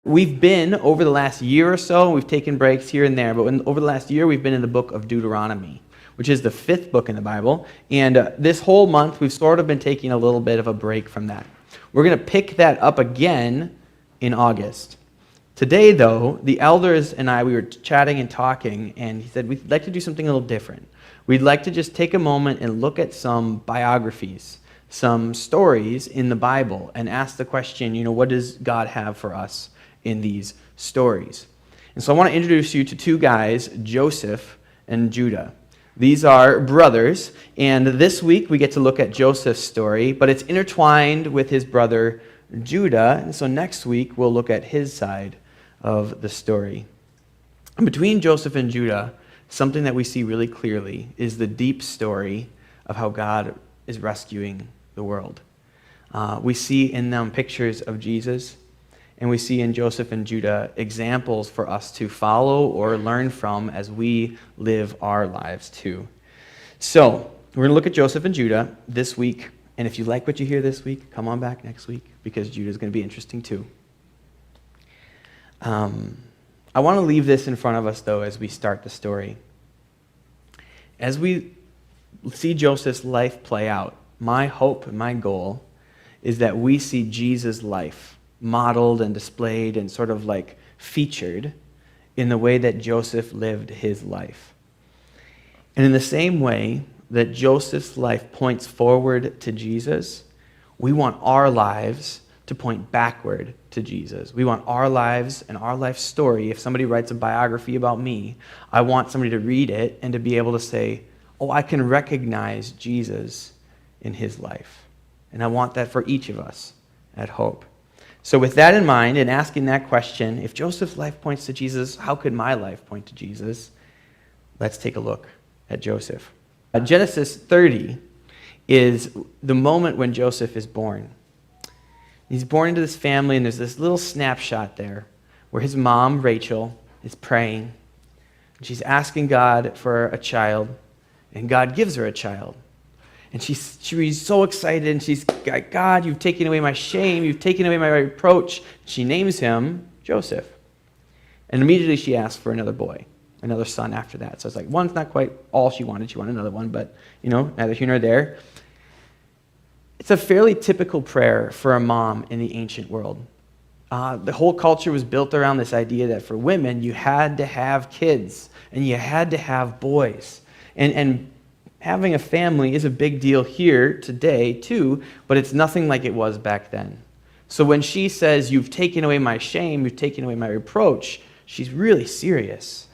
We've been, over the last year or so, we've taken breaks here and there, but over the last year, we've been in the book of Deuteronomy, which is the 5th book in the Bible. And this whole month, we've sort of been taking a little bit of a break from that. We're going to pick that up again in August. Today, though, the elders and I, we were chatting and talking, and he said, we'd like to do something a little different. We'd like to just take a moment and look at some biographies, some stories in the Bible, and ask the question, what does God have for us in these stories? And so I want to introduce you to two guys, Joseph and Judah. These are brothers, and this week we get to look at Joseph's story, but it's intertwined with his brother Judah, and so next week we'll look at his side of the story. And between Joseph and Judah, something that we see really clearly is the deep story of how God is rescuing the world. We see in them pictures of Jesus, and we see in Joseph and Judah examples for us to follow or learn from as we live our lives too. So, we're going to look at Joseph and Judah this week. And if you like what you hear this week, come on back next week because Judah is going to be interesting too. I want to leave this in front of us, though, as we start the story. As we see Joseph's life play out, my hope and my goal is that we see Jesus' life modeled and displayed and sort of like featured in the way that Joseph lived his life. And in the same way that Joseph's life points forward to Jesus, we want our lives to point backward to Jesus. We want our lives and our life story. If somebody writes a biography about me, I want somebody to read it and to be able to say, oh, I can recognize Jesus in his life. And I want that for each of us at Hope. So with that in mind, and asking that question, if Joseph's life points to Jesus, how could my life point to Jesus? Let's take a look at Joseph. Genesis 30 is the moment when Joseph is born. He's born into this family, and there's this little snapshot there where his mom, Rachel, is praying. She's asking God for a child, and God gives her a child. And she's so excited, and she's like, God, you've taken away my shame, you've taken away my reproach. She names him Joseph. And immediately she asks for another boy, another son after that. So it's like, one's not quite all she wanted another one, but, neither here nor there. It's a fairly typical prayer for a mom in the ancient world. The whole culture was built around this idea that for women, you had to have kids, and you had to have boys. And having a family is a big deal here today, too, but it's nothing like it was back then. So when she says, you've taken away my shame, you've taken away my reproach, she's really serious.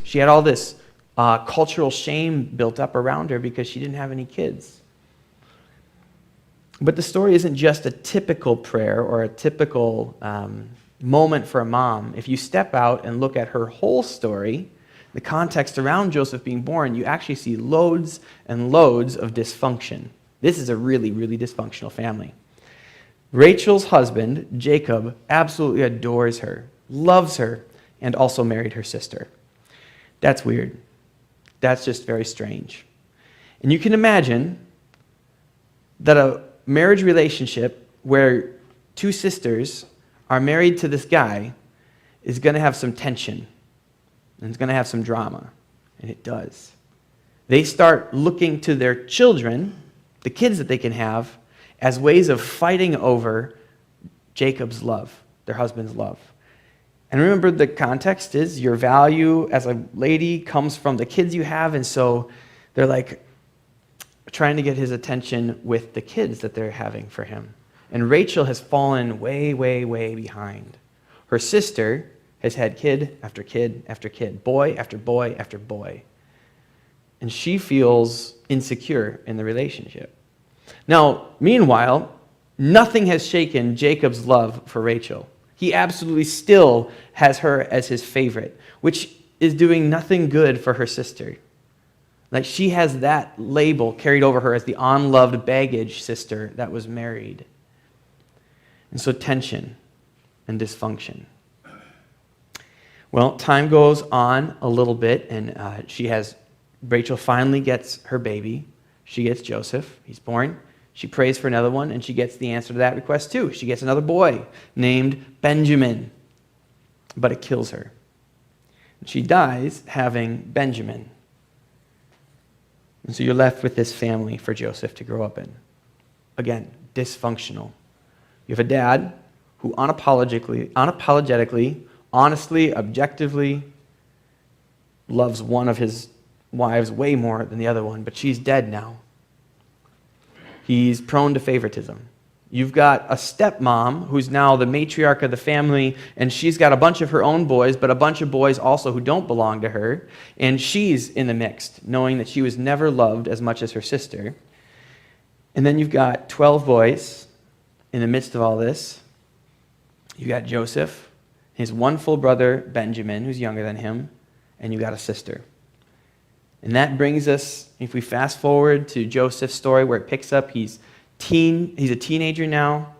She had all this cultural shame built up around her because she didn't have any kids. But the story isn't just a typical prayer or a typical moment for a mom. If you step out and look at her whole story, the context around Joseph being born, you actually see loads and loads of dysfunction. This is a really, really dysfunctional family. Rachel's husband, Jacob, absolutely adores her, loves her, and also married her sister. That's weird. That's just very strange. And you can imagine that a marriage relationship where two sisters are married to this guy is going to have some tension. And it's going to have some drama. And it does. They start looking to their children, the kids that they can have, as ways of fighting over Jacob's love, their husband's love. And remember, the context is your value as a lady comes from the kids you have, and so they're like trying to get his attention with the kids that they're having for him. And Rachel has fallen way, way, way behind. Her sister has had kid after kid after kid, boy after boy after boy. And she feels insecure in the relationship. Now, meanwhile, nothing has shaken Jacob's love for Rachel. He absolutely still has her as his favorite, which is doing nothing good for her sister. Like, she has that label carried over her as the unloved baggage sister that was married. And so tension and dysfunction. Well, time goes on a little bit, and Rachel finally gets her baby. She gets Joseph. He's born. She prays for another one, and she gets the answer to that request too. She gets another boy named Benjamin. but it kills her. She dies having Benjamin. And so you're left with this family for Joseph to grow up in. Again, dysfunctional. You have a dad who unapologetically, honestly, objectively loves one of his wives way more than the other one, but she's dead now. He's prone to favoritism. You've got a stepmom who's now the matriarch of the family, and she's got a bunch of her own boys, but a bunch of boys also who don't belong to her, and she's in the mix, knowing that she was never loved as much as her sister. And then you've got 12 boys in the midst of all this. You got Joseph, his one full brother, Benjamin, who's younger than him, and you got a sister. And that brings us, if we fast forward to Joseph's story where it picks up, he's a teenager now,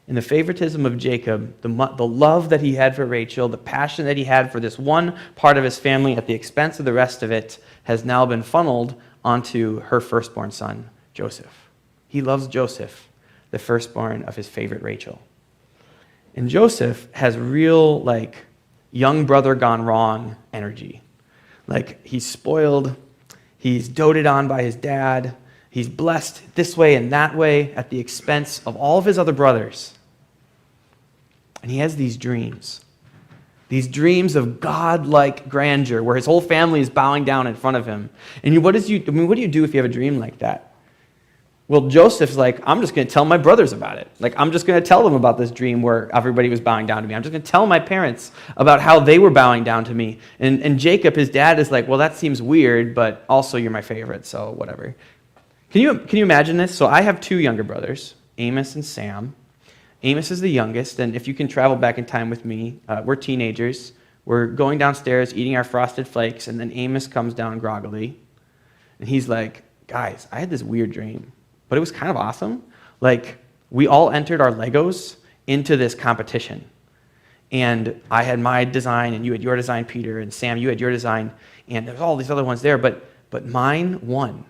and the favoritism of Jacob, the love that he had for Rachel, the passion that he had for this one part of his family at the expense of the rest of it, has now been funneled onto her firstborn son, Joseph. He loves Joseph, the firstborn of his favorite Rachel. And Joseph has real, young brother gone wrong energy. He's spoiled, he's doted on by his dad, he's blessed this way and that way at the expense of all of his other brothers. And he has these dreams of God-like grandeur where his whole family is bowing down in front of him. And what do you do if you have a dream like that? Well, Joseph's like, I'm just going to tell my brothers about it. I'm just going to tell them about this dream where everybody was bowing down to me. I'm just going to tell my parents about how they were bowing down to me. And Jacob, his dad, is like, well, that seems weird, but also you're my favorite, so whatever. Can you imagine this? So I have two younger brothers, Amos and Sam. Amos is the youngest, and if you can travel back in time with me, we're teenagers. We're going downstairs, eating our Frosted Flakes, and then Amos comes down groggily. And he's like, guys, I had this weird dream. But it was kind of awesome. We all entered our Legos into this competition. And I had my design, and you had your design, Peter, and Sam, you had your design, and there's all these other ones there, but mine won.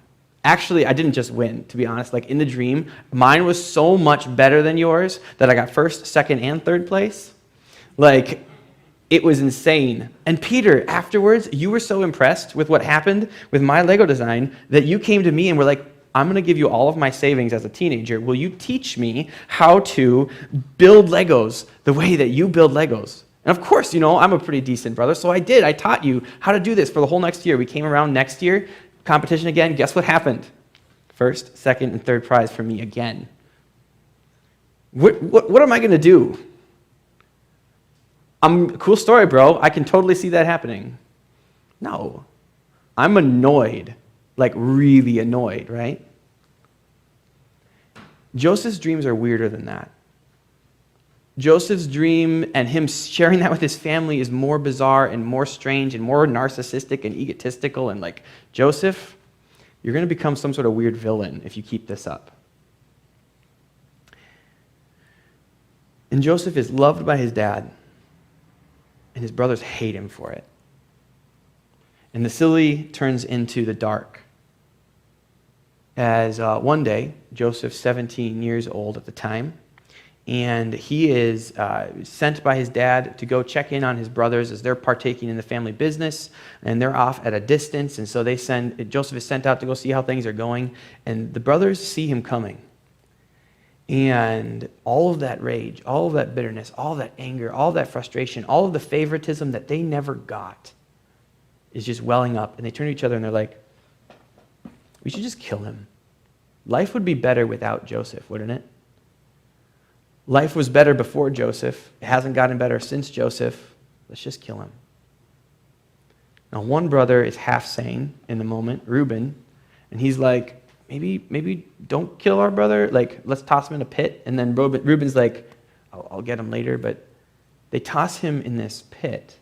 Actually, I didn't just win, to be honest. In the dream, mine was so much better than yours that I got first, second, and third place. It was insane. And Peter, afterwards, you were so impressed with what happened with my Lego design that you came to me and were like, I'm going to give you all of my savings as a teenager. Will you teach me how to build Legos the way that you build Legos? And of course, I'm a pretty decent brother, so I did. I taught you how to do this for the whole next year. We came around next year, competition again. Guess what happened? First, second, and third prize for me again. What am I going to do? Cool story, bro. I can totally see that happening. No. I'm annoyed. Really annoyed, right? Joseph's dreams are weirder than that. Joseph's dream and him sharing that with his family is more bizarre and more strange and more narcissistic and egotistical and Joseph, you're going to become some sort of weird villain if you keep this up. And Joseph is loved by his dad, and his brothers hate him for it. And the silly turns into the dark. As one day, Joseph's 17 years old at the time, and he is sent by his dad to go check in on his brothers as they're partaking in the family business, and they're off at a distance, and so Joseph is sent out to go see how things are going, and the brothers see him coming. And all of that rage, all of that bitterness, all of that anger, all of that frustration, all of the favoritism that they never got is just welling up, and they turn to each other and they're like, we should just kill him. Life would be better without Joseph, wouldn't it? Life was better before Joseph. It hasn't gotten better since Joseph. Let's just kill him. Now, one brother is half sane in the moment, Reuben, and he's like, maybe don't kill our brother. Let's toss him in a pit. And then Reuben's like, I'll get him later. But they toss him in this pit.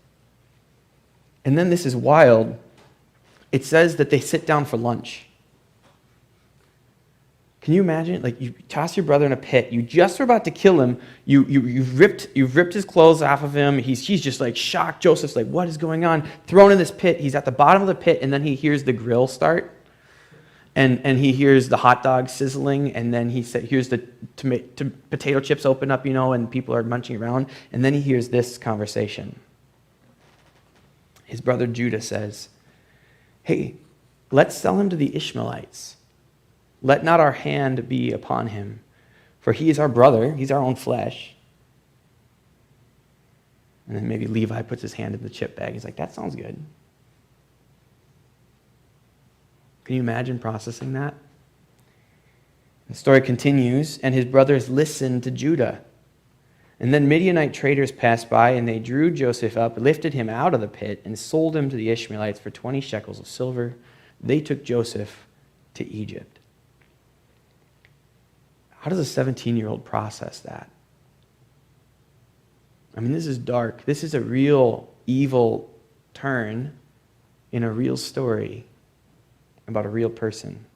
And then this is wild. It says that they sit down for lunch. Can you imagine? You toss your brother in a pit. You just were about to kill him. You've ripped his clothes off of him. He's just shocked. Joseph's like, what is going on? Thrown in this pit. He's at the bottom of the pit, and then he hears the grill start. And he hears the hot dog sizzling, and then he hears the potato chips open up, and people are munching around. And then he hears this conversation. his brother Judah says, "Hey, let's sell him to the Ishmaelites. Let not our hand be upon him, for he is our brother, he's our own flesh." And then maybe Levi puts his hand in the chip bag. He's like, "That sounds good." Can you imagine processing that? The story continues, and his brothers listened to Judah. And then Midianite traders passed by, and they drew Joseph up, lifted him out of the pit, and sold him to the Ishmaelites for 20 shekels of silver. They took Joseph to Egypt. How does a 17-year-old process that? I mean, this is dark. This is a real evil turn in a real story about a real person.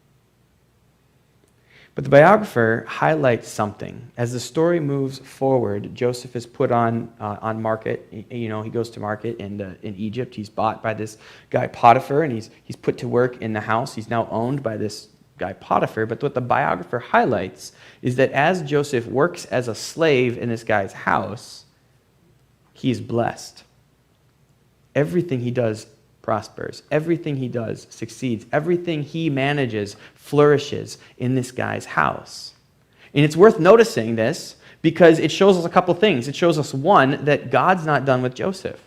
But the biographer highlights something. As the story moves forward, Joseph is put on market. He goes to market in Egypt. He's bought by this guy Potiphar, and he's put to work in the house. He's now owned by this guy Potiphar. But what the biographer highlights is that as Joseph works as a slave in this guy's house, he's blessed. Everything he does prospers. Everything he does succeeds. Everything he manages flourishes in this guy's house. And it's worth noticing this because it shows us a couple things. It shows us, one, that God's not done with Joseph.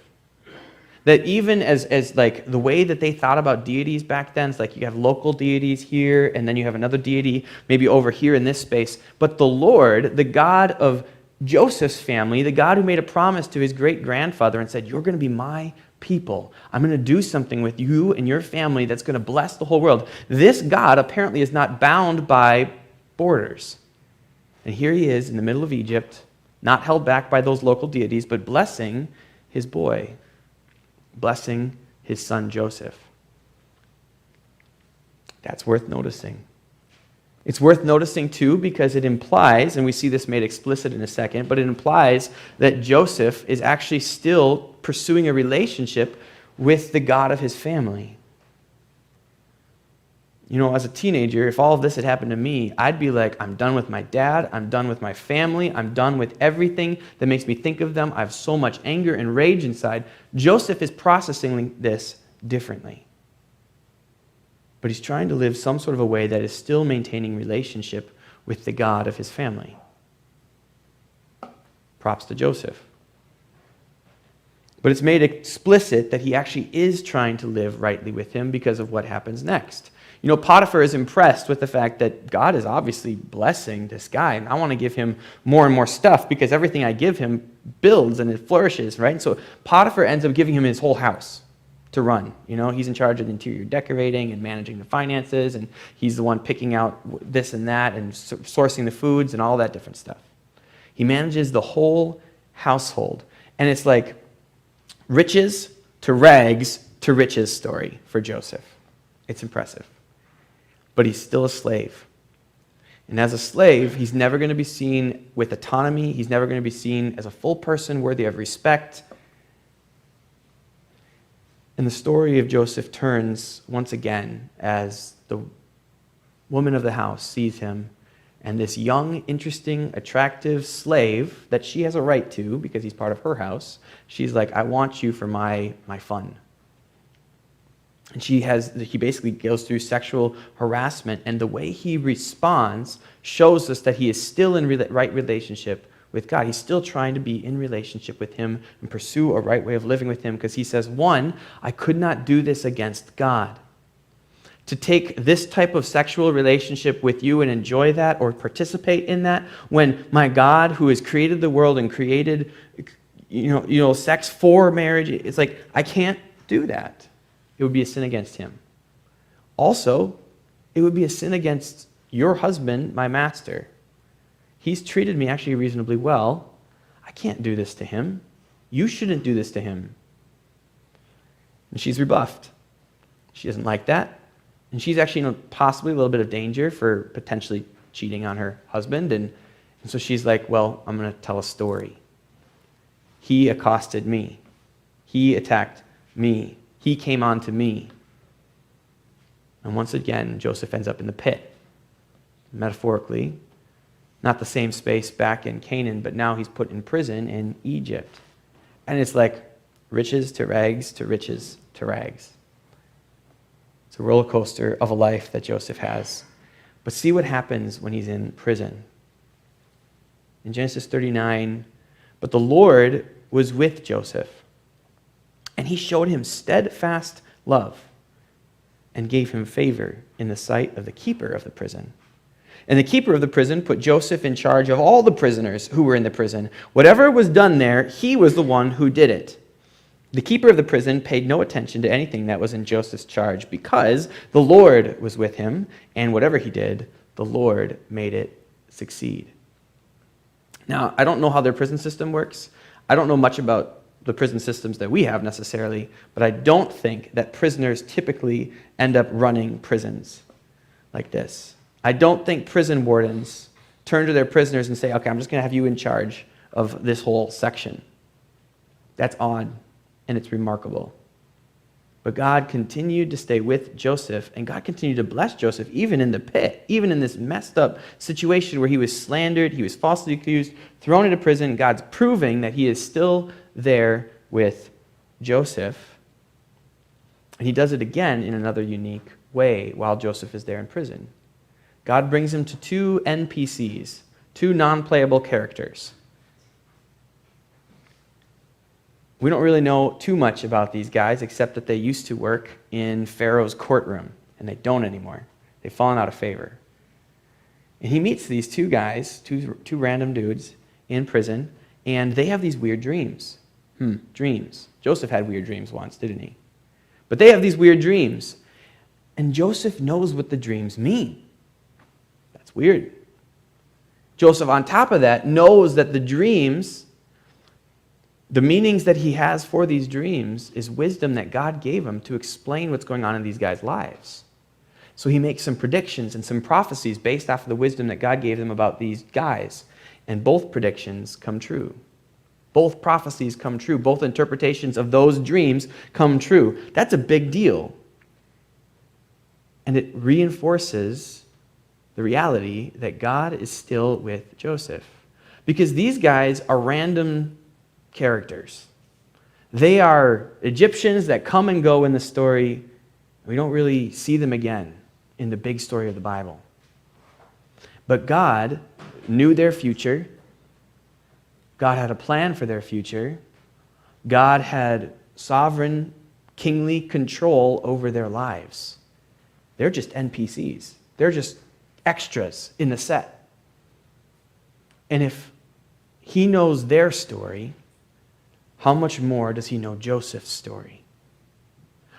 That even as like the way that they thought about deities back then, it's like you have local deities here, and then you have another deity maybe over here in this space. But the Lord, the God of Joseph's family, the God who made a promise to his great-grandfather and said, "You're going to be my people. I'm going to do something with you and your family that's going to bless the whole world." This God apparently is not bound by borders. And here he is in the middle of Egypt, not held back by those local deities, but blessing his boy, blessing his son Joseph. That's worth noticing. It's worth noticing, too, because it implies, and we see this made explicit in a second, but it implies that Joseph is actually still pursuing a relationship with the God of his family. You know, as a teenager, if all of this had happened to me, I'd be like, I'm done with my dad, I'm done with my family, I'm done with everything that makes me think of them. I have so much anger and rage inside. Joseph is processing this differently. But he's trying to live some sort of a way that is still maintaining relationship with the God of his family. Props to Joseph. But it's made explicit that he actually is trying to live rightly with him because of what happens next. You know, Potiphar is impressed with the fact that God is obviously blessing this guy, and I want to give him more and more stuff because everything I give him builds and it flourishes, right? And so Potiphar ends up giving him his whole house to run. You know, he's in charge of the interior decorating and managing the finances, and he's the one picking out this and that and sourcing the foods and all that different stuff. He manages the whole household, and it's like riches to rags to riches story for Joseph. It's impressive. But he's still a slave. And as a slave, he's never going to be seen with autonomy. He's never going to be seen as a full person worthy of respect. And the story of Joseph turns once again as the woman of the house sees him, and this young, interesting, attractive slave that she has a right to because he's part of her house, she's like, I want you for my fun. And he basically goes through sexual harassment, and the way he responds shows us that he is still in right relationship with God. He's still trying to be in relationship with him and pursue a right way of living with him because he says, one, I could not do this against God. To take this type of sexual relationship with you and enjoy that or participate in that when my God, who has created the world and created sex for marriage, it's like, I can't do that. It would be a sin against him. Also, it would be a sin against your husband, my master. He's treated me actually reasonably well. I can't do this to him. You shouldn't do this to him. And she's rebuffed. She doesn't like that. And she's actually in possibly a little bit of danger for potentially cheating on her husband. And so she's like, well, I'm going to tell a story. He accosted me. He attacked me. He came on to me. And once again, Joseph ends up in the pit. Metaphorically, not the same space back in Canaan, but now he's put in prison in Egypt. And it's like, Riches to rags to riches to rags. It's a roller coaster of a life that Joseph has. But see what happens when he's in prison. In Genesis 39, but the Lord was with Joseph, and he showed him steadfast love and gave him favor in the sight of the keeper of the prison. And the keeper of the prison put Joseph in charge of all the prisoners who were in the prison. Whatever was done there, he was the one who did it. The keeper of the prison paid no attention to anything that was in Joseph's charge because the Lord was with him, and whatever he did, the Lord made it succeed. Now, I don't know how their prison system works. I don't know much about the prison systems that we have necessarily, but I don't think that prisoners typically end up running prisons like this. I don't think prison wardens turn to their prisoners and say, okay, I'm just going to have you in charge of this whole section. That's odd, and it's remarkable. But God continued to stay with Joseph, and God continued to bless Joseph even in the pit, even in this messed up situation where he was slandered, he was falsely accused, thrown into prison. God's proving that he is still there with Joseph. And he does it again in another unique way while Joseph is there in prison. God brings him to two NPCs, two non-playable characters. We don't really know too much about these guys except that they used to work in Pharaoh's courtroom, and they don't anymore. They've fallen out of favor. And he meets these two guys, two random dudes in prison, and they have these weird dreams. Dreams. Joseph had weird dreams once, didn't he? But they have these weird dreams. And Joseph knows what the dreams mean. That's weird. Joseph, on top of that, knows that the dreams, the meanings that he has for these dreams, is wisdom that God gave him to explain what's going on in these guys' lives. So he makes some predictions and some prophecies based off of the wisdom that God gave them about these guys. And both predictions come true. Both prophecies come true. Both interpretations of those dreams come true. That's a big deal. And it reinforces the reality that God is still with Joseph. Because these guys are random characters. They are Egyptians that come and go in the story. We don't really see them again in the big story of the Bible. But God knew their future. God had a plan for their future. God had sovereign, kingly control over their lives. They're just NPCs. They're just extras in the set. And if he knows their story, how much more does he know Joseph's story?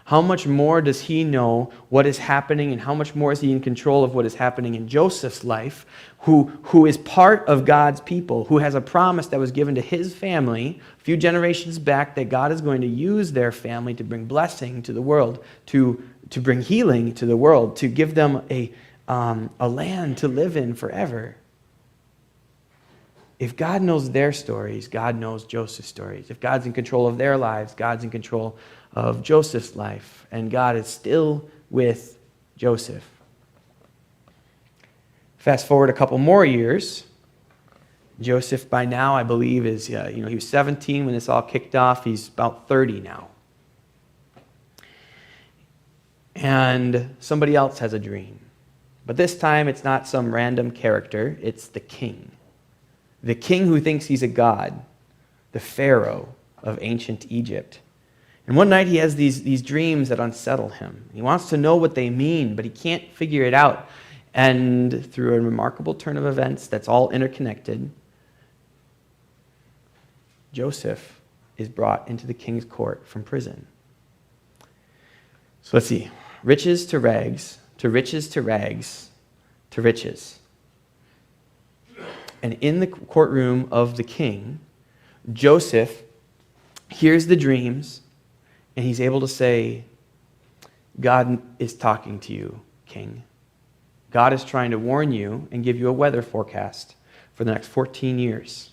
How much more does he know what is happening, and how much more is he in control of what is happening in Joseph's life, who is part of God's people, who has a promise that was given to his family a few generations back that God is going to use their family to bring blessing to the world, to bring healing to the world, to give them a land to live in forever. If God knows their stories, God knows Joseph's stories. If God's in control of their lives, God's in control of Joseph's life. And God is still with Joseph. Fast forward a couple more years. Joseph, by now, I believe, is, he was 17 when this all kicked off. He's about 30 now. And somebody else has a dream. But this time, it's not some random character. It's the king. The king who thinks he's a god. The Pharaoh of ancient Egypt. And one night he has these dreams that unsettle him. He wants to know what they mean, but he can't figure it out. And through a remarkable turn of events that's all interconnected, Joseph is brought into the king's court from prison. So let's see. Riches to rags, to riches to rags, to riches. And in the courtroom of the king, Joseph hears the dreams, and he's able to say, God is talking to you, king. God is trying to warn you and give you a weather forecast for the next 14 years.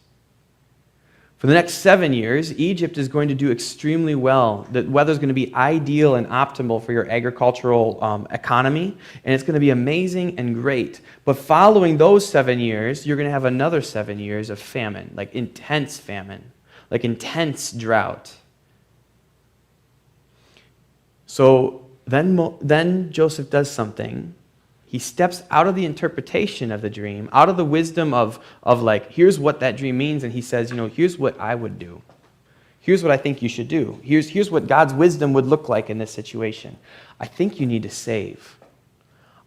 For the next 7 years, Egypt is going to do extremely well. The weather is going to be ideal and optimal for your agricultural economy, and it's going to be amazing and great. But following those 7 years, you're going to have another 7 years of famine, like intense drought. So then Joseph does something. He steps out of the interpretation of the dream, out of the wisdom of like, here's what that dream means, and he says, here's what I would do. Here's what I think you should do. Here's what God's wisdom would look like in this situation. I think you need to save.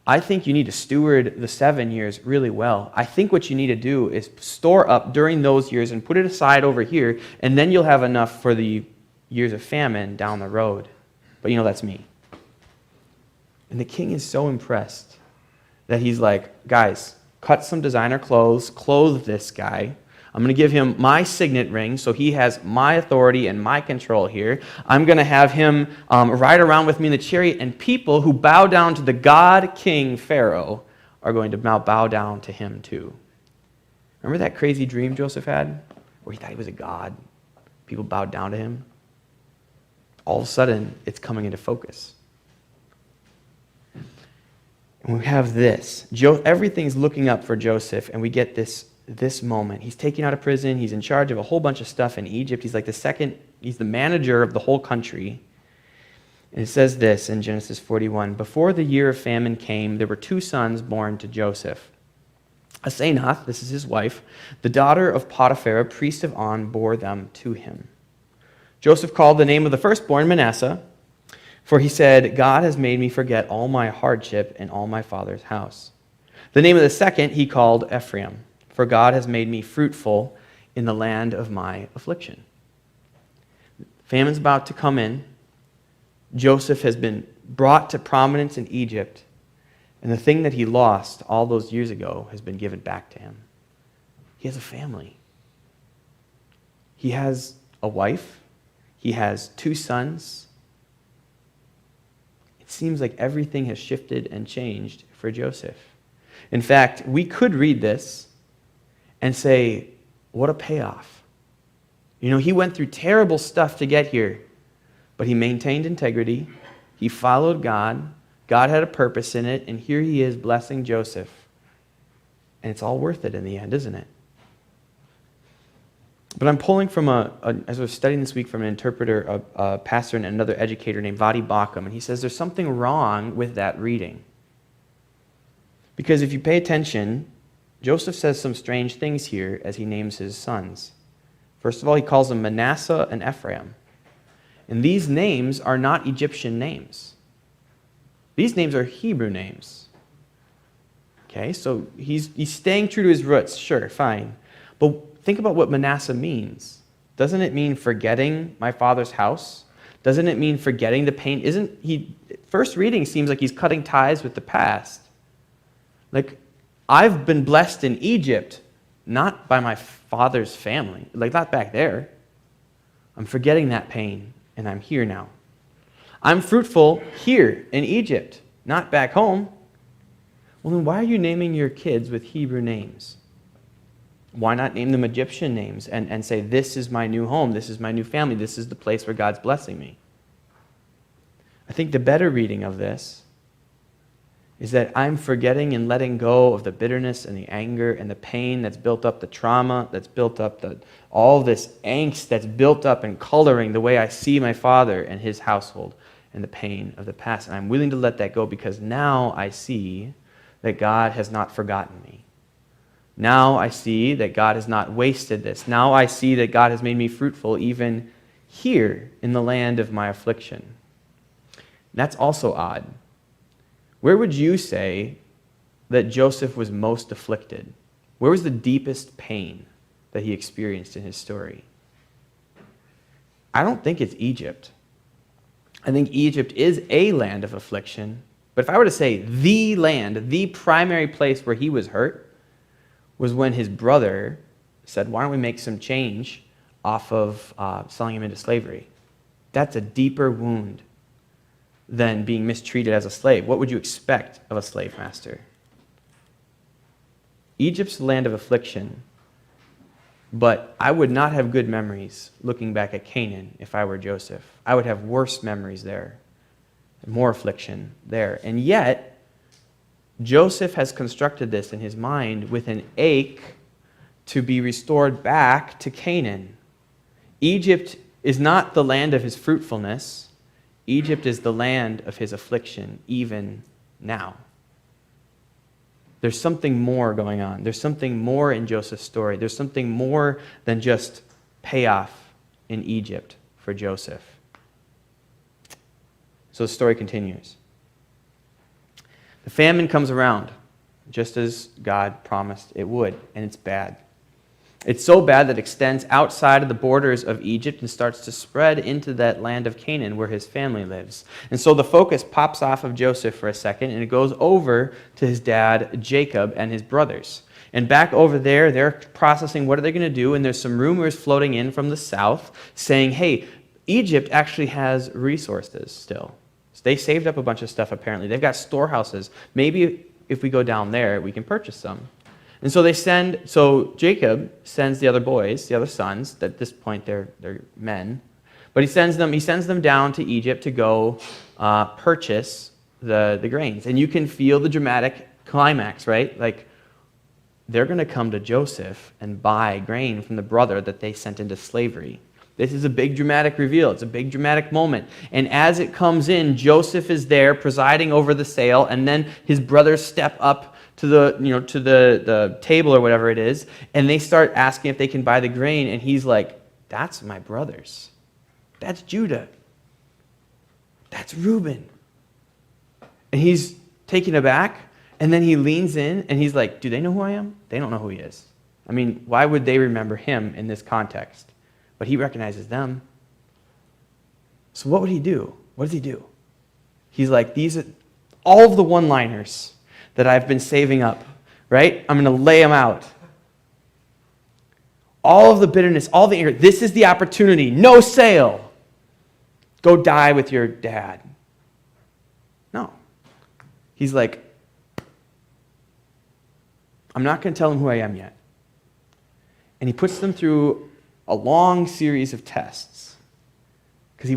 I think you need to steward the 7 years really well. I think what you need to do is store up during those years and put it aside over here, and then you'll have enough for the years of famine down the road. But that's me. And the king is so impressed that he's like, guys, cut some designer clothes, clothe this guy. I'm going to give him my signet ring so he has my authority and my control here. I'm going to have him ride around with me in the chariot, and people who bow down to the God King Pharaoh are going to now bow down to him too. Remember that crazy dream Joseph had where he thought he was a god? People bowed down to him. All of a sudden, it's coming into focus. And we have this. Everything's looking up for Joseph, and we get this moment. He's taken out of prison. He's in charge of a whole bunch of stuff in Egypt. He's like he's the manager of the whole country. And it says this in Genesis 41. Before the year of famine came, there were 2 sons born to Joseph. Asenath, this is his wife, the daughter of Potiphar, priest of On, bore them to him. Joseph called the name of the firstborn Manasseh, for he said, God has made me forget all my hardship in all my father's house. The name of the second he called Ephraim, for God has made me fruitful in the land of my affliction. Famine's about to come in. Joseph has been brought to prominence in Egypt, and the thing that he lost all those years ago has been given back to him. He has a family. He has a wife. He has 2 sons. It seems like everything has shifted and changed for Joseph. In fact, we could read this and say, what a payoff. He went through terrible stuff to get here, but he maintained integrity. He followed God. God had a purpose in it, and here he is blessing Joseph. And it's all worth it in the end, isn't it? But I'm pulling from as I was studying this week, from an interpreter, a pastor, and another educator named Vadi Bakum, and he says there's something wrong with that reading. Because if you pay attention, Joseph says some strange things here as he names his sons. First of all, he calls them Manasseh and Ephraim. And these names are not Egyptian names. These names are Hebrew names. Okay, so he's staying true to his roots. Sure, fine. But think about what Manasseh means. Doesn't it mean forgetting my father's house? Doesn't it mean forgetting the pain? First reading seems like he's cutting ties with the past. Like, I've been blessed in Egypt, not by my father's family. Like, not back there. I'm forgetting that pain, and I'm here now. I'm fruitful here in Egypt, not back home. Well, then why are you naming your kids with Hebrew names? Why not name them Egyptian names and say, this is my new home, this is my new family, this is the place where God's blessing me? I think the better reading of this is that I'm forgetting and letting go of the bitterness and the anger and the pain that's built up, the trauma that's built up, all this angst that's built up and coloring the way I see my father and his household and the pain of the past. And I'm willing to let that go because now I see that God has not forgotten me. Now I see that God has not wasted this. Now I see that God has made me fruitful even here in the land of my affliction. That's also odd. Where would you say that Joseph was most afflicted? Where was the deepest pain that he experienced in his story? I don't think it's Egypt. I think Egypt is a land of affliction. But if I were to say the land, the primary place where he was hurt, was when his brother said, why don't we make some change off of selling him into slavery? That's a deeper wound than being mistreated as a slave. What would you expect of a slave master? Egypt's the land of affliction, but I would not have good memories looking back at Canaan if I were Joseph. I would have worse memories there, more affliction there. And yet, Joseph has constructed this in his mind with an ache to be restored back to Canaan. Egypt is not the land of his fruitfulness. Egypt is the land of his affliction, even now. There's something more going on. There's something more in Joseph's story. There's something more than just payoff in Egypt for Joseph. So the story continues. The famine comes around, just as God promised it would, and it's bad. It's so bad that it extends outside of the borders of Egypt and starts to spread into that land of Canaan where his family lives. And so the focus pops off of Joseph for a second, and it goes over to his dad, Jacob, and his brothers. And back over there, they're processing what are they going to do, and there's some rumors floating in from the south saying, hey, Egypt actually has resources still. So they saved up a bunch of stuff apparently. They've got storehouses. Maybe if we go down there, we can purchase some. And so Jacob sends the other boys, the other sons, at this point they're men, but he sends them down to Egypt to go purchase the grains. And you can feel the dramatic climax, right? Like, they're going to come to Joseph and buy grain from the brother that they sent into slavery. This is a big dramatic reveal. It's a big dramatic moment. And as it comes in, Joseph is there presiding over the sale, and then his brothers step up to the table or whatever it is, and they start asking if they can buy the grain, and he's like, that's my brothers. That's Judah. That's Reuben. And he's taken aback, and then he leans in, and he's like, do they know who I am? They don't know who he is. I mean, why would they remember him in this context? But he recognizes them. So what would he do? What does he do? He's like, these are all of the one-liners that I've been saving up, right? I'm going to lay them out. All of the bitterness, all the anger. This is the opportunity. No sale. Go die with your dad. No. He's like, I'm not going to tell him who I am yet. And he puts them through a long series of tests. Because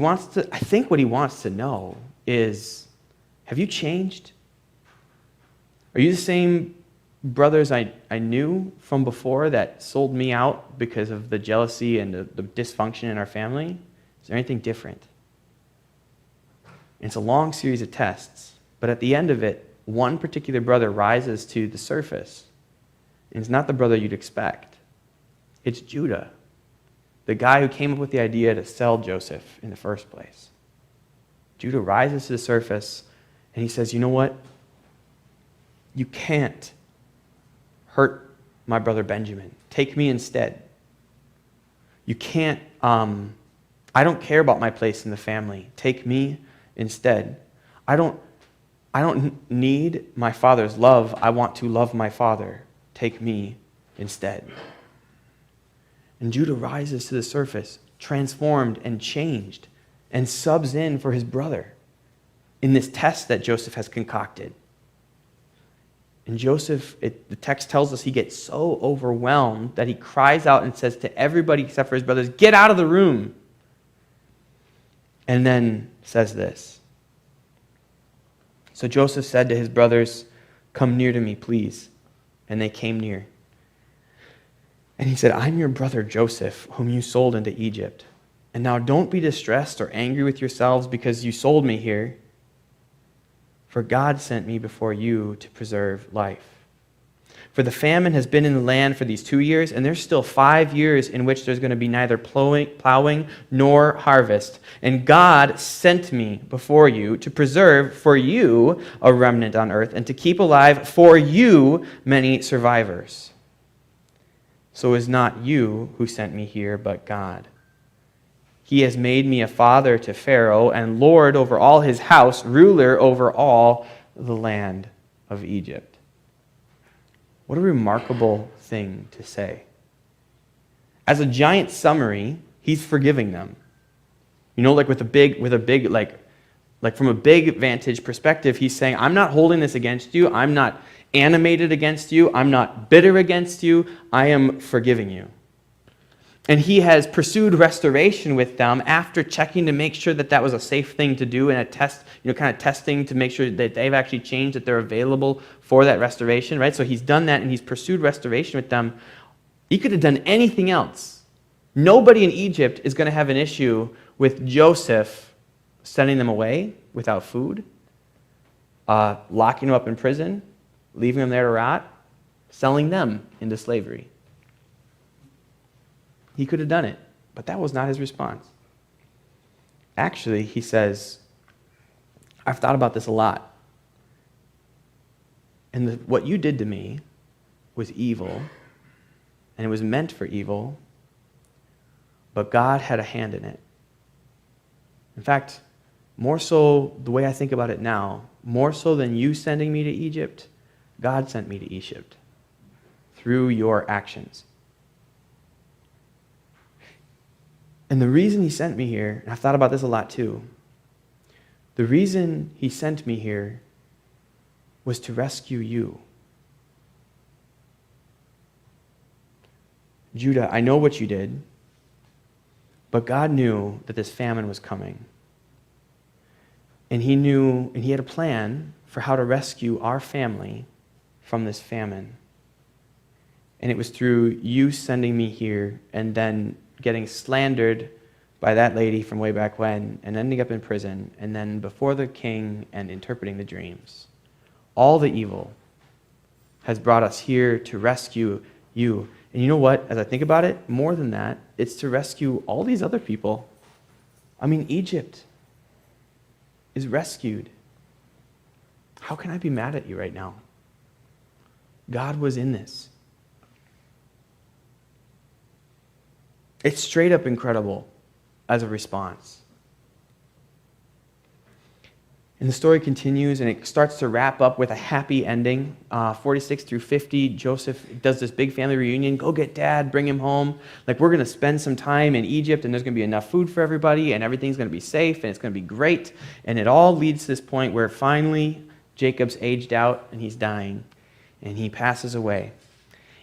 I think what he wants to know is, have you changed? Are you the same brothers I knew from before that sold me out because of the jealousy and the dysfunction in our family? Is there anything different? And it's a long series of tests. But at the end of it, one particular brother rises to the surface. And it's not the brother you'd expect. It's Judah, the guy who came up with the idea to sell Joseph in the first place. Judah rises to the surface, and he says, you know what? You can't hurt my brother Benjamin. Take me instead. You can't, I don't care about my place in the family. Take me instead. I don't need my father's love. I want to love my father. Take me instead. And Judah rises to the surface, transformed and changed, and subs in for his brother in this test that Joseph has concocted. And Joseph, the text tells us he gets so overwhelmed that he cries out and says to everybody except for his brothers, get out of the room. And then says this. So Joseph said to his brothers, come near to me, please. And they came near. And he said, I'm your brother Joseph, whom you sold into Egypt. And now don't be distressed or angry with yourselves because you sold me here. For God sent me before you to preserve life. For the famine has been in the land for these 2 years, and there's still 5 years in which there's going to be neither plowing nor harvest. And God sent me before you to preserve for you a remnant on earth, and to keep alive for you many survivors. So it is not you who sent me here, but God. He has made me a father to Pharaoh and Lord over all his house, ruler over all the land of Egypt. What a remarkable thing to say. As a giant summary, he's forgiving them. You know, like with a big, like from a big vantage perspective, he's saying, I'm not holding this against you. I'm not animated against you. I'm not bitter against you. I am forgiving you. And he has pursued restoration with them after checking to make sure that that was a safe thing to do, and a test, kind of testing to make sure that they've actually changed, that they're available for that restoration, right? So he's done that, and he's pursued restoration with them. He could have done anything else. Nobody in Egypt is going to have an issue with Joseph sending them away without food, locking them up in prison, leaving them there to rot, selling them into slavery. He could have done it, but that was not his response. Actually, he says, I've thought about this a lot. And what you did to me was evil, and it was meant for evil, but God had a hand in it. In fact, more so the way I think about it now, more so than you sending me to Egypt, God sent me to Egypt through your actions. And the reason he sent me here, and I've thought about this a lot too, the reason he sent me here was to rescue you. Judah, I know what you did, but God knew that this famine was coming. And he knew, and he had a plan for how to rescue our family from this famine. And it was through you sending me here and then getting slandered by that lady from way back when and ending up in prison and then before the king and interpreting the dreams. All the evil has brought us here to rescue you. And you know what? As I think about it, more than that, it's to rescue all these other people. I mean, Egypt is rescued. How can I be mad at you right now? God was in this. It's straight up incredible as a response. And the story continues, and it starts to wrap up with a happy ending. 46 through 50, Joseph does this big family reunion. Go get Dad, bring him home. Like, we're going to spend some time in Egypt, and there's going to be enough food for everybody, and everything's going to be safe, and it's going to be great. And it all leads to this point where finally Jacob's aged out, and he's dying, and he passes away.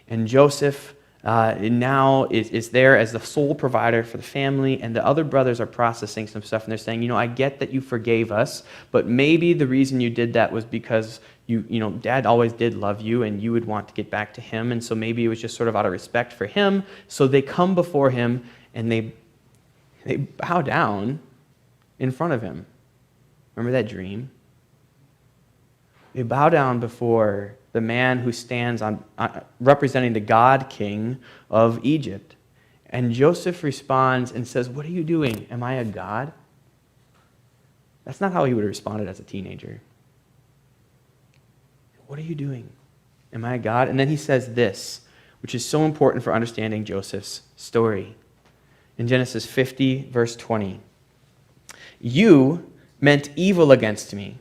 And Joseph now is there as the sole provider for the family, and the other brothers are processing some stuff, and they're saying, I get that you forgave us, but maybe the reason you did that was because Dad always did love you, and you would want to get back to him, and so maybe it was just sort of out of respect for him. So they come before him, and they bow down in front of him. Remember that dream? They bow down before the man who stands on representing the God King of Egypt. And Joseph responds and says, "What are you doing? Am I a god?" That's not how he would have responded as a teenager. What are you doing? Am I a god? And then he says this, which is so important for understanding Joseph's story. In Genesis 50, verse 20, "You meant evil against me,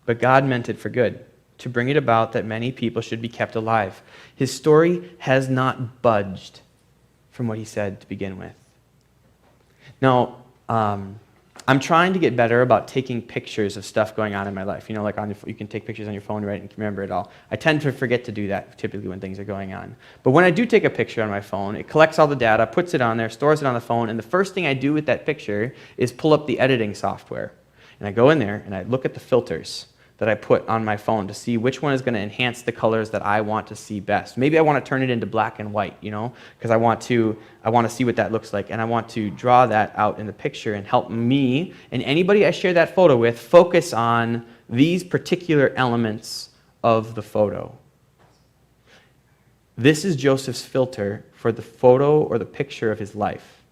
but God meant it for good, to bring it about that many people should be kept alive." His story has not budged from what he said to begin with. Now, I'm trying to get better about taking pictures of stuff going on in my life. Like you can take pictures on your phone, right, and remember it all. I tend to forget to do that typically when things are going on. But when I do take a picture on my phone, it collects all the data, puts it on there, stores it on the phone, and the first thing I do with that picture is pull up the editing software. And I go in there and I look at the filters that I put on my phone to see which one is going to enhance the colors that I want to see best. Maybe I want to turn it into black and white, because I want to see what that looks like, and I want to draw that out in the picture and help me and anybody I share that photo with focus on these particular elements of the photo. This is Joseph's filter for the photo or the picture of his life.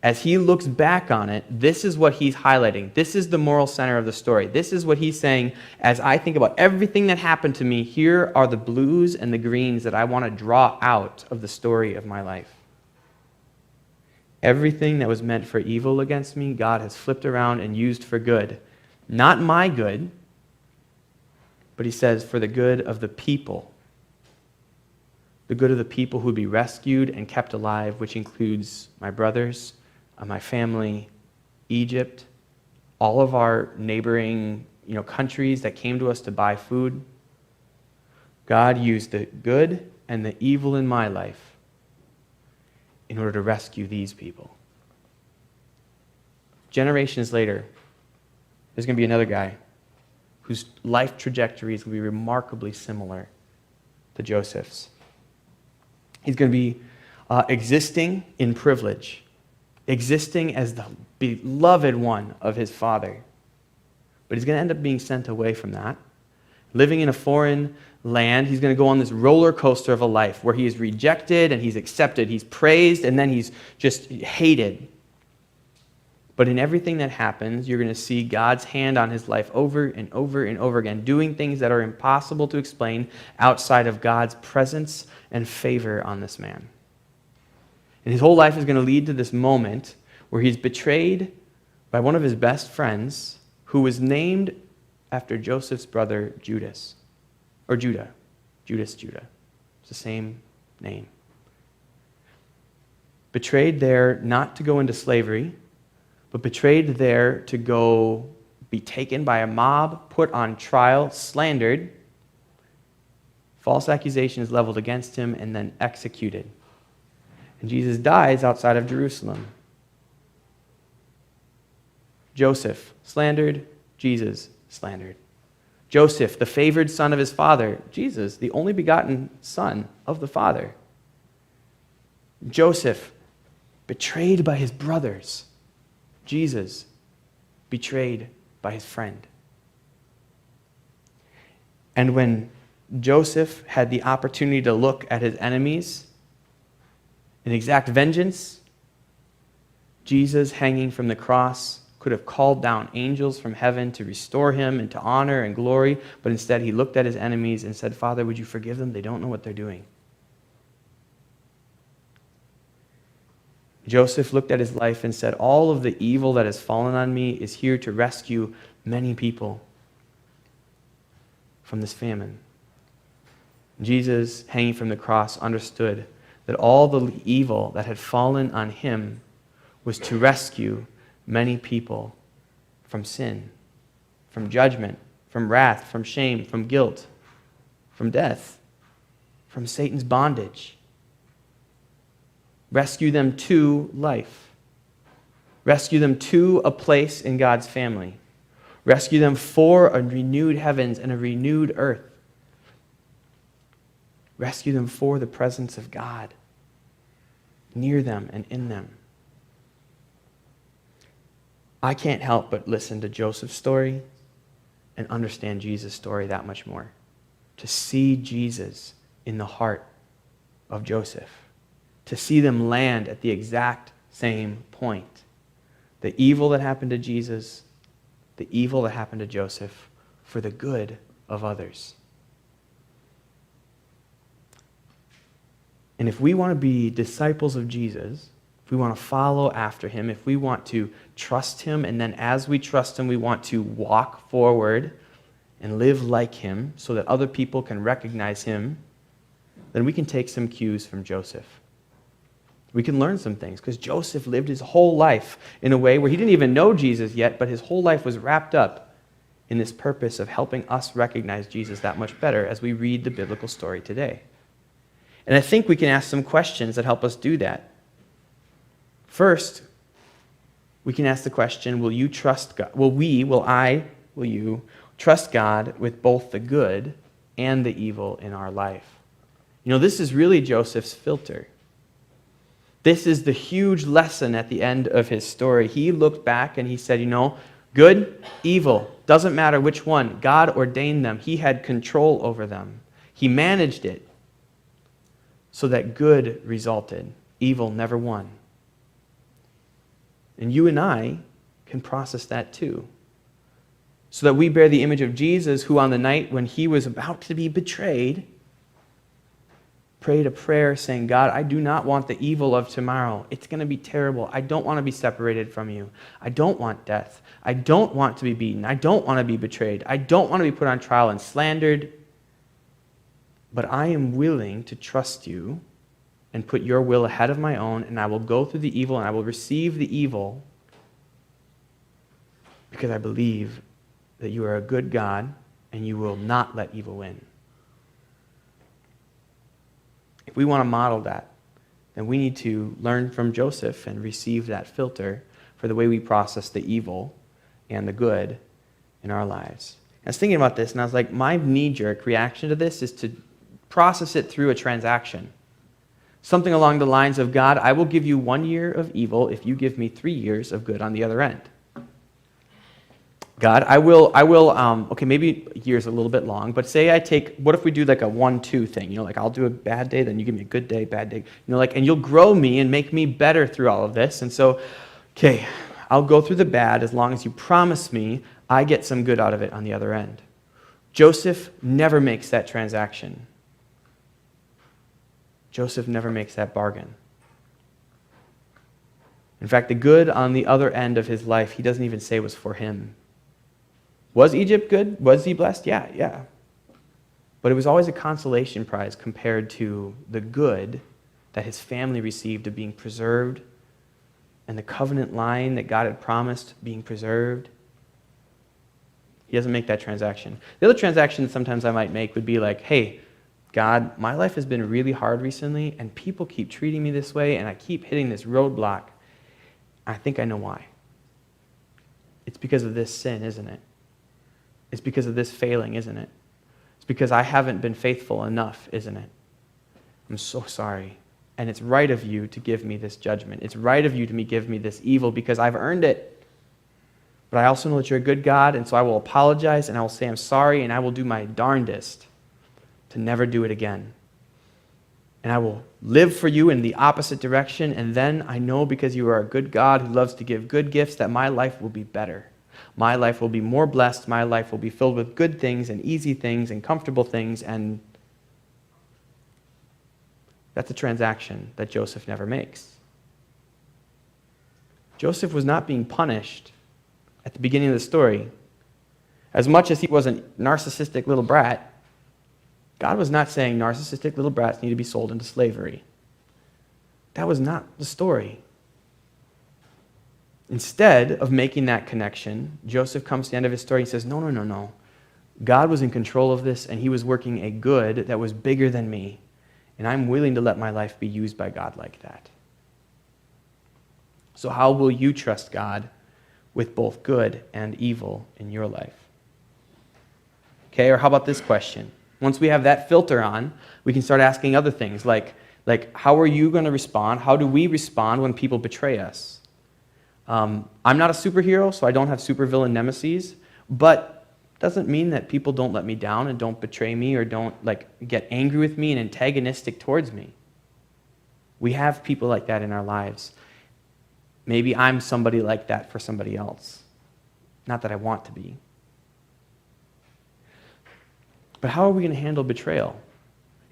As he looks back on it, this is what he's highlighting. This is the moral center of the story. This is what he's saying, as I think about everything that happened to me, here are the blues and the greens that I want to draw out of the story of my life. Everything that was meant for evil against me, God has flipped around and used for good. Not my good, but he says for the good of the people. The good of the people who would be rescued and kept alive, which includes my brothers, my family, Egypt, all of our neighboring countries that came to us to buy food. God used the good and the evil in my life in order to rescue these people. Generations later, there's going to be another guy whose life trajectory is going to be remarkably similar to Joseph's. He's going to be existing in privilege, existing as the beloved one of his father. But he's going to end up being sent away from that. Living in a foreign land, he's going to go on this roller coaster of a life where he is rejected and he's accepted. He's praised and then he's just hated. But in everything that happens, you're going to see God's hand on his life over and over and over again, doing things that are impossible to explain outside of God's presence and favor on this man. And his whole life is going to lead to this moment where he's betrayed by one of his best friends, who was named after Joseph's brother Judas. Or Judah. Judas. It's the same name. Betrayed there not to go into slavery, but betrayed there to go be taken by a mob, put on trial, slandered, false accusations leveled against him, and then executed. And Jesus dies outside of Jerusalem. Joseph, slandered. Jesus, slandered. Joseph, the favored son of his father. Jesus, the only begotten son of the Father. Joseph, betrayed by his brothers. Jesus, betrayed by his friend. And when Joseph had the opportunity to look at his enemies and exact vengeance, Jesus, hanging from the cross, could have called down angels from heaven to restore him and to honor and glory, but instead he looked at his enemies and said, Father, would you forgive them? They don't know what they're doing. Joseph looked at his life and said, all of the evil that has fallen on me is here to rescue many people from this famine. Jesus, hanging from the cross, understood that all the evil that had fallen on him was to rescue many people from sin, from judgment, from wrath, from shame, from guilt, from death, from Satan's bondage. Rescue them to life. Rescue them to a place in God's family. Rescue them for a renewed heavens and a renewed earth. Rescue them for the presence of God near them and in them. I can't help but listen to Joseph's story and understand Jesus' story that much more. To see Jesus in the heart of Joseph. To see them land at the exact same point. The evil that happened to Jesus, the evil that happened to Joseph, for the good of others. And if we want to be disciples of Jesus, if we want to follow after him, if we want to trust him, and then as we trust him, we want to walk forward and live like him so that other people can recognize him, then we can take some cues from Joseph. We can learn some things, because Joseph lived his whole life in a way where he didn't even know Jesus yet, but his whole life was wrapped up in this purpose of helping us recognize Jesus that much better as we read the biblical story today. And I think we can ask some questions that help us do that. First, we can ask the question, will you trust God? Will you trust God with both the good and the evil in our life? You know, this is really Joseph's filter. This is the huge lesson at the end of his story. He looked back and he said, you know, good, evil, doesn't matter which one. God ordained them. He had control over them. He managed it so that good resulted. Evil never won. And you and I can process that too. So that we bear the image of Jesus, who on the night when he was about to be betrayed, prayed a prayer saying, God, I do not want the evil of tomorrow. It's going to be terrible. I don't want to be separated from you. I don't want death. I don't want to be beaten. I don't want to be betrayed. I don't want to be put on trial and slandered. But I am willing to trust you and put your will ahead of my own, and I will go through the evil and I will receive the evil because I believe that you are a good God and you will not let evil win. If we want to model that, then we need to learn from Joseph and receive that filter for the way we process the evil and the good in our lives. I was thinking about this, and I was like, my knee-jerk reaction to this is to process it through a transaction. Something along the lines of, God, I will give you 1 year of evil if you give me 3 years of good on the other end. God, okay, maybe a year's a little bit long, but say what if we do like a 1-2 thing? Like I'll do a bad day, then you give me a good day, bad day. And you'll grow me and make me better through all of this. And so, okay, I'll go through the bad as long as you promise me I get some good out of it on the other end. Joseph never makes that transaction. Joseph never makes that bargain. In fact, the good on the other end of his life, he doesn't even say was for him. Was Egypt good? Was he blessed? Yeah. But it was always a consolation prize compared to the good that his family received of being preserved and the covenant line that God had promised being preserved. He doesn't make that transaction. The other transaction that sometimes I might make would be like, hey, God, my life has been really hard recently, and people keep treating me this way, and I keep hitting this roadblock. I think I know why. It's because of this sin, isn't it? It's because of this failing, isn't it? It's because I haven't been faithful enough, isn't it? I'm so sorry. And it's right of you to give me this judgment. It's right of you to give me this evil because I've earned it. But I also know that you're a good God, and so I will apologize, and I will say I'm sorry, and I will do my darndest to never do it again. And I will live for you in the opposite direction, and then I know because you are a good God who loves to give good gifts that my life will be better. My life will be more blessed. My life will be filled with good things and easy things and comfortable things. And that's a transaction that Joseph never makes. Joseph was not being punished at the beginning of the story. As much as he was a narcissistic little brat, God was not saying narcissistic little brats need to be sold into slavery. That was not the story. Instead of making that connection, Joseph comes to the end of his story and says, no. God was in control of this, and he was working a good that was bigger than me, and I'm willing to let my life be used by God like that. So how will you trust God with both good and evil in your life? Okay, or how about this question? Once we have that filter on, we can start asking other things like how are you going to respond? How do we respond when people betray us? I'm not a superhero, so I don't have supervillain nemesis, but doesn't mean that people don't let me down and don't betray me or don't get angry with me and antagonistic towards me. We have people like that in our lives. Maybe I'm somebody like that for somebody else. Not that I want to be. But how are we going to handle betrayal?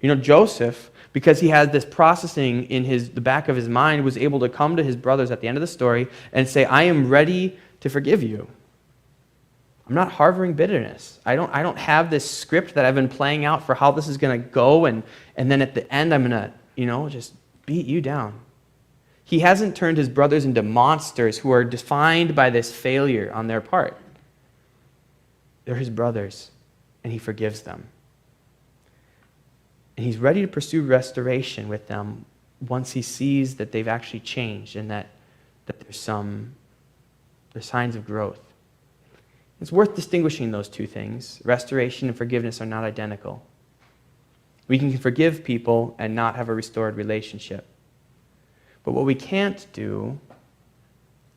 Joseph, because he had this processing in the back of his mind, was able to come to his brothers at the end of the story and say, I am ready to forgive you. I'm not harboring bitterness. I don't have this script that I've been playing out for how this is going to go, and then at the end I'm going to, just beat you down. He hasn't turned his brothers into monsters who are defined by this failure on their part. They're his brothers, and he forgives them. And he's ready to pursue restoration with them once he sees that they've actually changed and that there's signs of growth. It's worth distinguishing those two things. Restoration and forgiveness are not identical. We can forgive people and not have a restored relationship. But what we can't do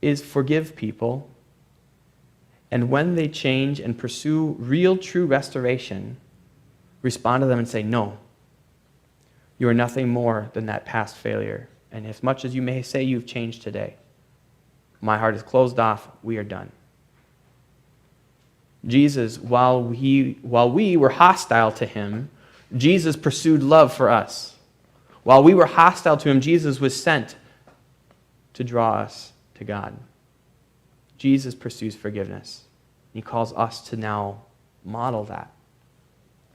is forgive people, and when they change and pursue real, true restoration, respond to them and say, no, you are nothing more than that past failure. And as much as you may say you've changed today, my heart is closed off, we are done. Jesus, while we were hostile to him, Jesus pursued love for us. While we were hostile to him, Jesus was sent to draw us to God. Jesus pursues forgiveness. He calls us to now model that,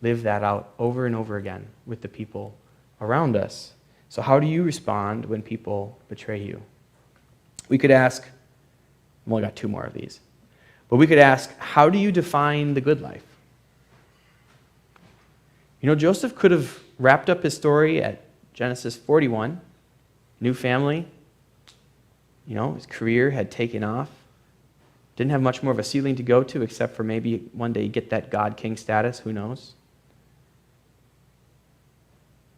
live that out over and over again with the people around us. So how do you respond when people betray you? We could ask, I've only got 2 more of these, but we could ask, how do you define the good life? Joseph could have wrapped up his story at Genesis 41, new family, his career had taken off, didn't have much more of a ceiling to go to except for maybe one day get that God-king status, who knows?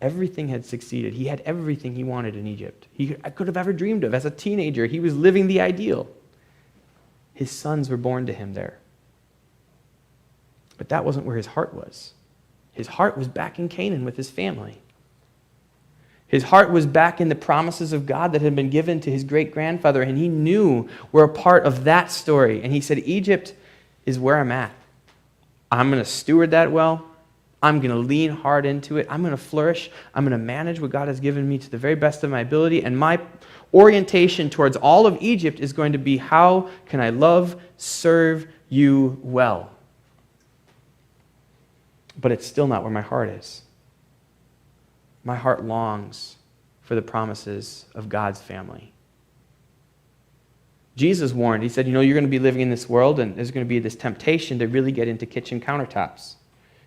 Everything had succeeded. He had everything he wanted in Egypt. I could have ever dreamed of. As a teenager, he was living the ideal. His sons were born to him there. But that wasn't where his heart was. His heart was back in Canaan with his family. His heart was back in the promises of God that had been given to his great-grandfather, and he knew we're a part of that story. And he said, Egypt is where I'm at. I'm going to steward that well. I'm going to lean hard into it. I'm going to flourish. I'm going to manage what God has given me to the very best of my ability. And my orientation towards all of Egypt is going to be, how can I love, serve you well? But it's still not where my heart is. My heart longs for the promises of God's family. Jesus warned. He said, you're going to be living in this world, and there's going to be this temptation to really get into kitchen countertops.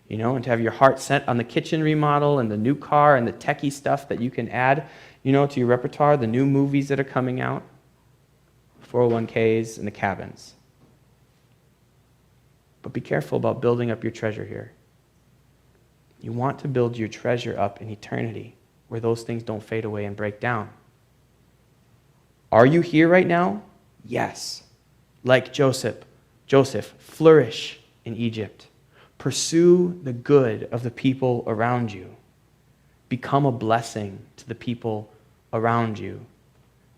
And to have your heart set on the kitchen remodel and the new car and the techie stuff that you can add, to your repertoire, the new movies that are coming out, 401ks and the cabins. But be careful about building up your treasure here. You want to build your treasure up in eternity, where those things don't fade away and break down. Are you here right now? Yes. Like Joseph, flourish in Egypt. Pursue the good of the people around you. Become a blessing to the people around you.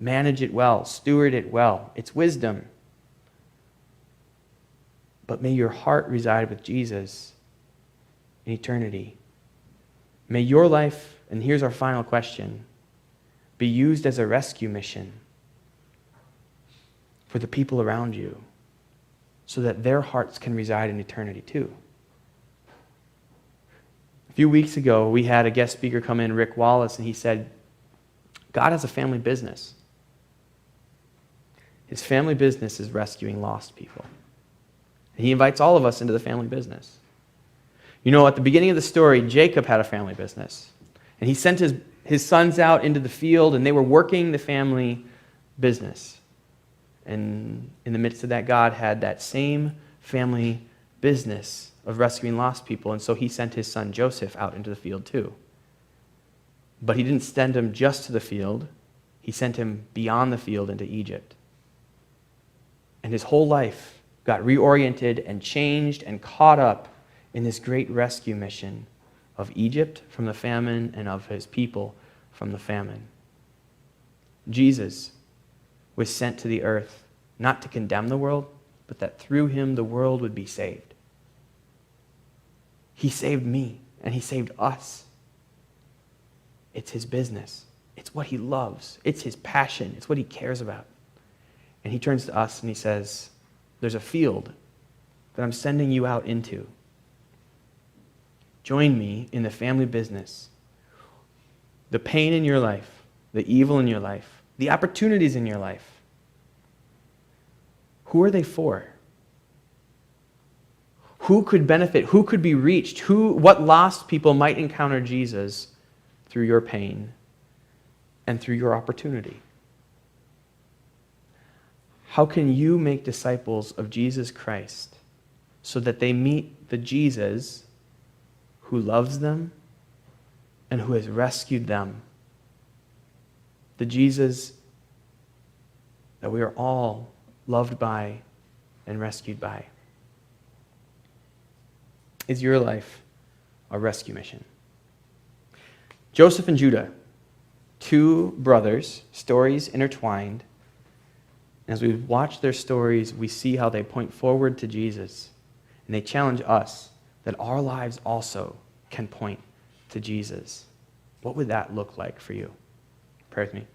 Manage it well. Steward it well. It's wisdom. But may your heart reside with Jesus in eternity. May your life, and here's our final question, be used as a rescue mission for the people around you, so that their hearts can reside in eternity too. A few weeks ago, we had a guest speaker come in, Rick Wallace, and he said, God has a family business. His family business is rescuing lost people. And he invites all of us into the family business. At the beginning of the story, Jacob had a family business. And he sent his sons out into the field, and they were working the family business. And in the midst of that, God had that same family business of rescuing lost people. And so he sent his son Joseph out into the field too. But he didn't send him just to the field. He sent him beyond the field into Egypt. And his whole life got reoriented and changed and caught up in this great rescue mission of Egypt from the famine and of his people from the famine. Jesus was sent to the earth not to condemn the world, but that through him the world would be saved. He saved me, and he saved us. It's his business. It's what he loves. It's his passion. It's what he cares about. And he turns to us and he says, there's a field that I'm sending you out into. Join me in the family business. The pain in your life, the evil in your life, the opportunities in your life. Who are they for? Who could benefit? Who could be reached? What lost people might encounter Jesus through your pain and through your opportunity? How can you make disciples of Jesus Christ so that they meet the Jesus who loves them and who has rescued them? The Jesus that we are all loved by and rescued by. Is your life a rescue mission? Joseph and Judah, two brothers, stories intertwined. As we watch their stories, we see how they point forward to Jesus, and they challenge us that our lives also can point to Jesus. What would that look like for you? Pray with me.